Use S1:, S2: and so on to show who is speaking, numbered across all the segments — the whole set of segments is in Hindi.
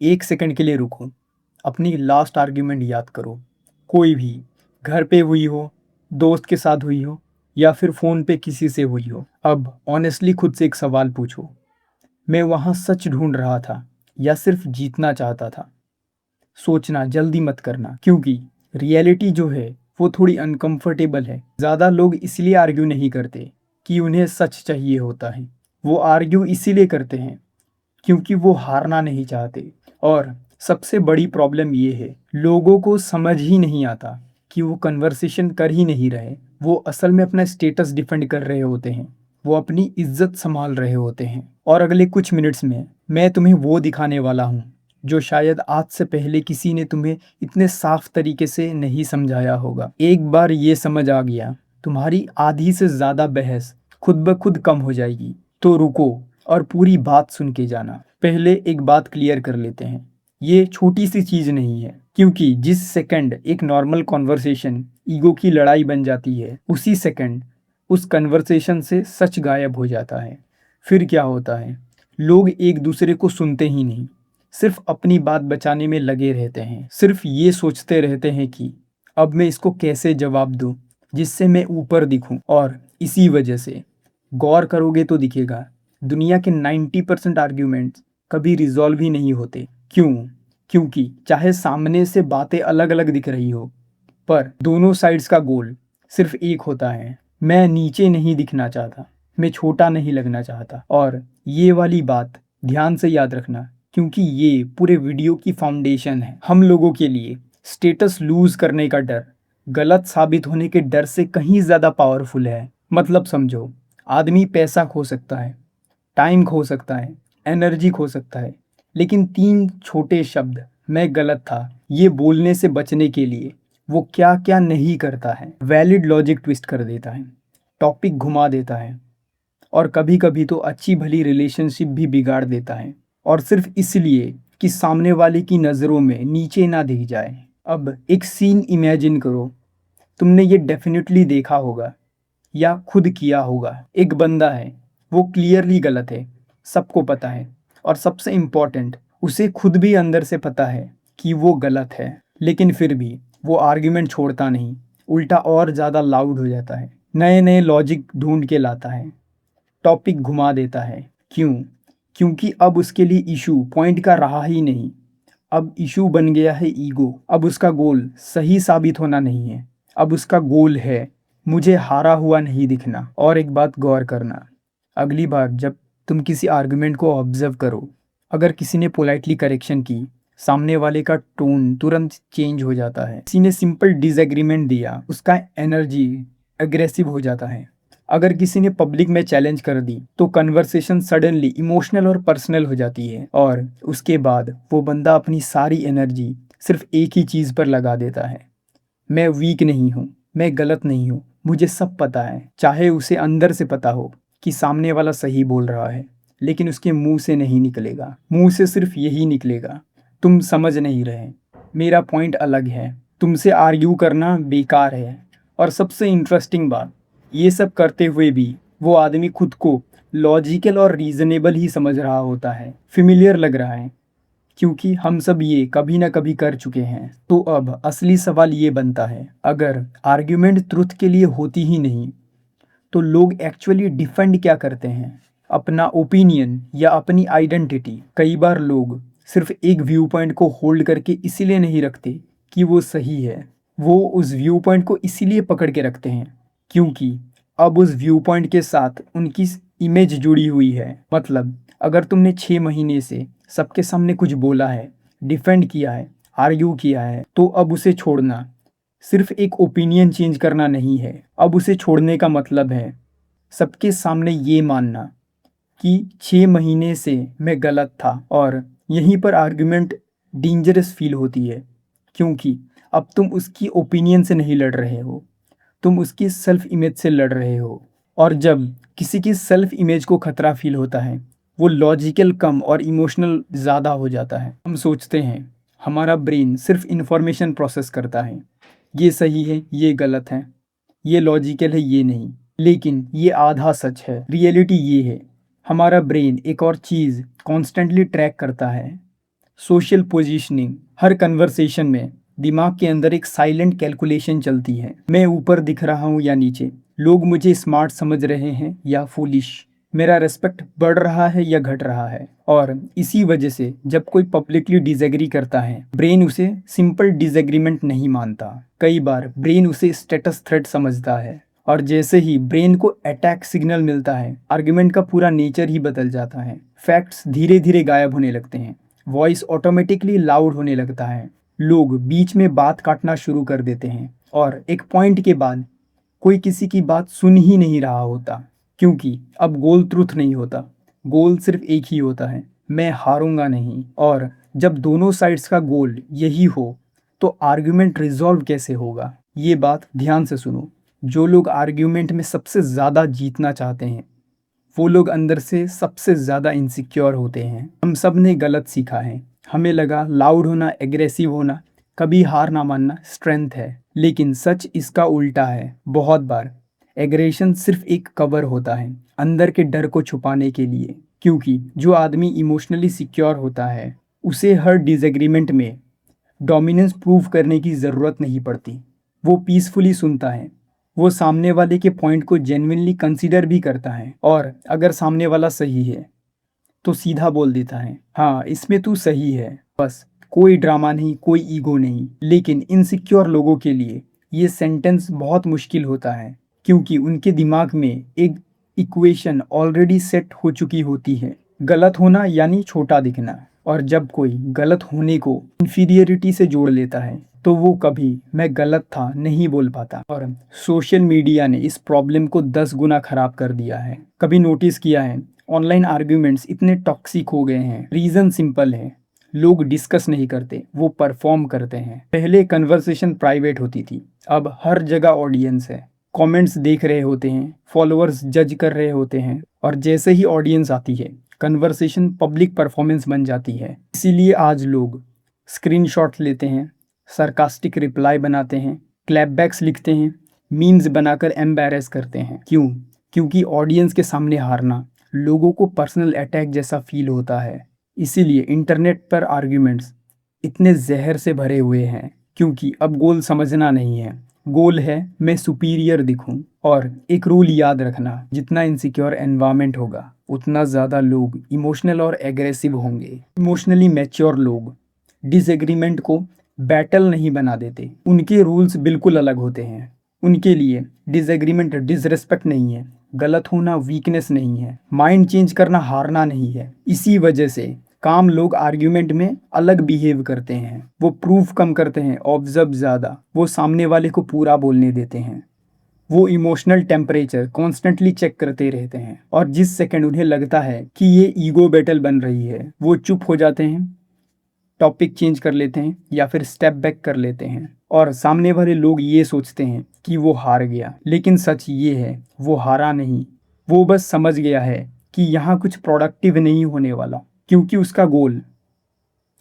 S1: एक सेकंड के लिए रुको। अपनी लास्ट आर्ग्यूमेंट याद करो। कोई भी, घर पे हुई हो, दोस्त के साथ हुई हो या फिर फ़ोन पे किसी से हुई हो। अब ऑनेस्टली खुद से एक सवाल पूछो, मैं वहाँ सच ढूँढ रहा था या सिर्फ़ जीतना चाहता था? सोचना, जल्दी मत करना, क्योंकि रियलिटी जो है वो थोड़ी अनकंफर्टेबल है। ज़्यादा लोग इसलिए आर्ग्यू नहीं करते कि उन्हें सच चाहिए होता है। वो आर्ग्यू इसीलिए करते हैं क्योंकि वो हारना नहीं चाहते। और सबसे बड़ी प्रॉब्लम ये है, लोगों को समझ ही नहीं आता कि वो कन्वर्सेशन कर ही नहीं रहे, वो असल में अपना स्टेटस डिफेंड कर रहे होते हैं। वो अपनी इज्जत संभाल रहे होते हैं। और अगले कुछ मिनट्स में मैं तुम्हें वो दिखाने वाला हूँ जो शायद आज से पहले किसी ने तुम्हें इतने साफ तरीके से नहीं समझाया होगा। एक बार ये समझ आ गया, तुम्हारी आधी से ज़्यादा बहस खुद ब खुद कम हो जाएगी। तो रुको और पूरी बात सुन के जाना। पहले एक बात क्लियर कर लेते हैं, ये छोटी सी चीज़ नहीं है, क्योंकि जिस सेकंड एक नॉर्मल कॉन्वर्सेशन ईगो की लड़ाई बन जाती है, उसी सेकंड उस कन्वर्सेशन से सच गायब हो जाता है। फिर क्या होता है, लोग एक दूसरे को सुनते ही नहीं, सिर्फ अपनी बात बचाने में लगे रहते हैं। सिर्फ ये सोचते रहते हैं कि अब मैं इसको कैसे जवाब दूं जिससे मैं ऊपर दिखूं। और इसी वजह से गौर करोगे तो दिखेगा, दुनिया के 90% आर्ग्यूमेंट्स कभी रिजॉल्व ही नहीं होते। क्यों? क्योंकि चाहे सामने से बातें अलग अलग दिख रही हो, पर दोनों साइड्स का गोल सिर्फ एक होता है, मैं नीचे नहीं दिखना चाहता, मैं छोटा नहीं लगना चाहता। और ये वाली बात ध्यान से याद रखना, क्योंकि ये पूरे वीडियो की फाउंडेशन है। हम लोगों के लिए स्टेटस लूज करने का डर गलत साबित होने के डर से कहीं ज़्यादा पावरफुल है। मतलब समझो, आदमी पैसा खो सकता है, टाइम खो सकता है, एनर्जी खो सकता है, लेकिन तीन छोटे शब्द मैं गलत था ये बोलने से बचने के लिए वो क्या क्या नहीं करता है। वैलिड लॉजिक ट्विस्ट कर देता है, टॉपिक घुमा देता है, और कभी कभी तो अच्छी भली रिलेशनशिप भी बिगाड़ देता है। और सिर्फ इसलिए कि सामने वाले की नज़रों में नीचे ना दिख जाए। अब एक सीन इमेजिन करो, तुमने ये डेफिनेटली देखा होगा या खुद किया होगा। एक बंदा है, वो क्लियरली गलत है, सबको पता है, और सबसे इम्पोर्टेंट, उसे खुद भी अंदर से पता है कि वो गलत है। लेकिन फिर भी वो आर्ग्यूमेंट छोड़ता नहीं, उल्टा और ज़्यादा लाउड हो जाता है, नए नए लॉजिक ढूंढ के लाता है, टॉपिक घुमा देता है। क्यों? क्योंकि अब उसके लिए इशू पॉइंट का रहा ही नहीं, अब इशू बन गया है ईगो। अब उसका गोल सही साबित होना नहीं है, अब उसका गोल है मुझे हारा हुआ नहीं दिखना। और एक बात गौर करना, अगली बार जब तुम किसी आर्गुमेंट को ऑब्जर्व करो, अगर किसी ने पोलाइटली करेक्शन की, सामने वाले का टोन तुरंत चेंज हो जाता है। किसी ने सिंपल डिसएग्रीमेंट दिया, उसका एनर्जी एग्रेसिव हो जाता है। अगर किसी ने पब्लिक में चैलेंज कर दी, तो कन्वर्सेशन सडनली इमोशनल और पर्सनल हो जाती है। और उसके बाद वो बंदा अपनी सारी एनर्जी सिर्फ एक ही चीज़ पर लगा देता है, मैं वीक नहीं हूँ, मैं गलत नहीं हूँ, मुझे सब पता है। चाहे उसे अंदर से पता हो कि सामने वाला सही बोल रहा है, लेकिन उसके मुंह से नहीं निकलेगा। मुंह से सिर्फ यही निकलेगा, तुम समझ नहीं रहे, मेरा पॉइंट अलग है, तुमसे आर्ग्यू करना बेकार है। और सबसे इंटरेस्टिंग बात, ये सब करते हुए भी वो आदमी खुद को लॉजिकल और रीजनेबल ही समझ रहा होता है, फिमिलियर लग रहा है, क्योंकि हम सब ये कभी ना कभी कर चुके हैं। तो अब असली सवाल ये बनता है, अगर आर्ग्यूमेंट ट्रुथ के लिए होती ही नहीं, तो लोग एक्चुअली डिफेंड क्या करते हैं? अपना ओपिनियन या अपनी आइडेंटिटी। कई बार लोग सिर्फ एक व्यू पॉइंट को होल्ड करके इसीलिए नहीं रखते कि वो सही है, वो उस व्यू पॉइंट को इसीलिए पकड़ के रखते हैं क्योंकि अब उस व्यू पॉइंट के साथ उनकी इमेज जुड़ी हुई है। मतलब अगर तुमने 6 महीने से सबके सामने कुछ बोला है, डिफेंड किया है, आर्ग्यू किया है, तो अब उसे छोड़ना सिर्फ एक ओपिनियन चेंज करना नहीं है। अब उसे छोड़ने का मतलब है सबके सामने ये मानना कि 6 महीने से मैं गलत था। और यहीं पर आर्गुमेंट डेंजरस फील होती है, क्योंकि अब तुम उसकी ओपिनियन से नहीं लड़ रहे हो, तुम उसकी सेल्फ इमेज से लड़ रहे हो। और जब किसी की सेल्फ इमेज को खतरा फील होता है, वो लॉजिकल कम और इमोशनल ज़्यादा हो जाता है। हम सोचते हैं हमारा ब्रेन सिर्फ इंफॉर्मेशन प्रोसेस करता है, ये सही है, ये गलत है, ये लॉजिकल है, ये नहीं। लेकिन ये आधा सच है। रियलिटी ये है, हमारा ब्रेन एक और चीज़ कॉन्स्टेंटली ट्रैक करता है, सोशल पोजीशनिंग। हर कन्वर्सेशन में दिमाग के अंदर एक साइलेंट कैलकुलेशन चलती है, मैं ऊपर दिख रहा हूँ या नीचे, लोग मुझे स्मार्ट समझ रहे हैं या फूलिश, मेरा रिस्पेक्ट बढ़ रहा है या घट रहा है। और इसी वजह से जब कोई पब्लिकली डिसएग्री करता है, ब्रेन उसे सिंपल डिसएग्रीमेंट नहीं मानता, कई बार ब्रेन उसे स्टेटस थ्रेट समझता है। और जैसे ही ब्रेन को अटैक सिग्नल मिलता है, आर्गुमेंट का पूरा नेचर ही बदल जाता है। फैक्ट्स धीरे धीरे गायब होने लगते हैं, वॉइस ऑटोमेटिकली लाउड होने लगता है, लोग बीच में बात काटना शुरू कर देते हैं और एक पॉइंट के बाद कोई किसी की बात सुन ही नहीं रहा होता, क्योंकि अब गोल ट्रुथ नहीं होता, गोल सिर्फ एक ही होता है, मैं हारूंगा नहीं। और जब दोनों साइड्स का गोल यही हो तो आर्ग्यूमेंट रिजॉल्व कैसे होगा? ये बात ध्यान से सुनो। जो लोग आर्ग्यूमेंट में सबसे ज़्यादा जीतना चाहते हैं, वो लोग अंदर से सबसे ज़्यादा इनसिक्योर होते हैं। हम सब ने गलत सीखा है, हमें लगा लाउड होना, एग्रेसिव होना, कभी हार ना मानना स्ट्रेंथ है, लेकिन सच इसका उल्टा है। बहुत बार एग्रेशन सिर्फ एक कवर होता है अंदर के डर को छुपाने के लिए, क्योंकि जो आदमी इमोशनली सिक्योर होता है उसे हर डिसएग्रीमेंट में डोमिनेंस प्रूव करने की ज़रूरत नहीं पड़ती। वो पीसफुली सुनता है, वो सामने वाले के पॉइंट को जेन्युइनली कंसीडर भी करता है, और अगर सामने वाला सही है तो सीधा बोल देता है, हाँ इसमें तू सही है, बस। कोई ड्रामा नहीं, कोई ईगो नहीं। लेकिन इनसिक्योर लोगों के लिए ये सेंटेंस बहुत मुश्किल होता है, क्योंकि उनके दिमाग में एक इक्वेशन ऑलरेडी सेट हो चुकी होती है, गलत होना यानी छोटा दिखना। और जब कोई गलत होने को इंफीरियरिटी से जोड़ लेता है तो वो कभी मैं गलत था नहीं बोल पाता। और सोशल मीडिया ने इस प्रॉब्लम को 10 गुना खराब कर दिया है। कभी नोटिस किया है, ऑनलाइन आर्ग्यूमेंट्स इतने टॉक्सिक हो गए हैं, रीज़न सिंपल है, लोग डिस्कस नहीं करते, वो परफॉर्म करते हैं। पहले कन्वर्सेशन प्राइवेट होती थी, अब हर जगह ऑडियंस है, कमेंट्स देख रहे होते हैं, फॉलोअर्स जज कर रहे होते हैं, और जैसे ही ऑडियंस आती है कन्वर्सेशन पब्लिक परफॉर्मेंस बन जाती है। इसीलिए आज लोग स्क्रीनशॉट लेते हैं, सरकास्टिक रिप्लाई बनाते हैं, क्लैपबैक्स लिखते हैं, मीम्स बनाकर एम्बैरेस करते हैं। क्यों? क्योंकि ऑडियंस के सामने हारना लोगों को पर्सनल अटैक जैसा फील होता है। इसीलिए इंटरनेट पर आर्ग्यूमेंट्स इतने जहर से भरे हुए हैं, क्योंकि अब गोल समझना नहीं है, गोल है मैं सुपीरियर दिखूं। और एक रूल याद रखना, जितना इनसिक्योर एनवायरनमेंट होगा उतना ज़्यादा लोग इमोशनल और एग्रेसिव होंगे। इमोशनली मैच्योर लोग डिसएग्रीमेंट को बैटल नहीं बना देते, उनके रूल्स बिल्कुल अलग होते हैं। उनके लिए डिसएग्रीमेंट डिसरेस्पेक्ट नहीं है, गलत होना वीकनेस नहीं है, माइंड चेंज करना हारना नहीं है। इसी वजह से काम लोग आर्ग्यूमेंट में अलग बिहेव करते हैं, वो प्रूफ कम करते हैं, ऑब्जर्व ज़्यादा, वो सामने वाले को पूरा बोलने देते हैं, वो इमोशनल टेम्परेचर कॉन्स्टेंटली चेक करते रहते हैं, और जिस सेकंड उन्हें लगता है कि ये ईगो बैटल बन रही है वो चुप हो जाते हैं, टॉपिक चेंज कर लेते हैं या फिर स्टेप बैक कर लेते हैं। और सामने वाले लोग ये सोचते हैं कि वो हार गया, लेकिन सच ये है वो हारा नहीं, वो बस समझ गया है कि यहाँ कुछ प्रोडक्टिव नहीं होने वाला, क्योंकि उसका गोल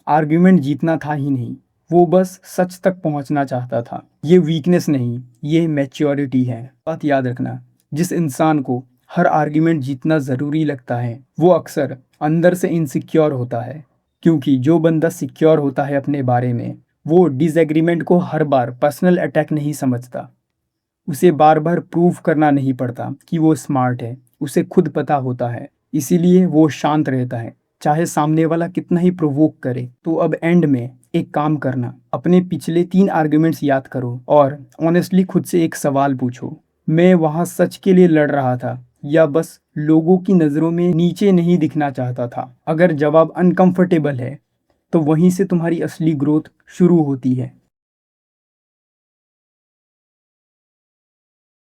S1: आर्ग्यूमेंट जीतना था ही नहीं, वो बस सच तक पहुंचना चाहता था। ये वीकनेस नहीं, ये मैच्योरिटी है। बात याद रखना, जिस इंसान को हर आर्ग्यूमेंट जीतना ज़रूरी लगता है वो अक्सर अंदर से इनसिक्योर होता है, क्योंकि जो बंदा सिक्योर होता है अपने बारे में, वो डिसएग्रीमेंट को हर बार पर्सनल अटैक नहीं समझता, उसे बार बार प्रूव करना नहीं पड़ता कि वो स्मार्ट है, उसे खुद पता होता है, इसीलिए वो शांत रहता है, चाहे सामने वाला कितना ही प्रोवोक करे। तो अब एंड में एक काम करना, अपने पिछले 3 आर्ग्यूमेंट्स याद करो और ऑनेस्टली खुद से एक सवाल पूछो, मैं वहाँ सच के लिए लड़ रहा था या बस लोगों की नज़रों में नीचे नहीं दिखना चाहता था? अगर जवाब अनकंफर्टेबल है तो वहीं से तुम्हारी असली ग्रोथ शुरू होती है।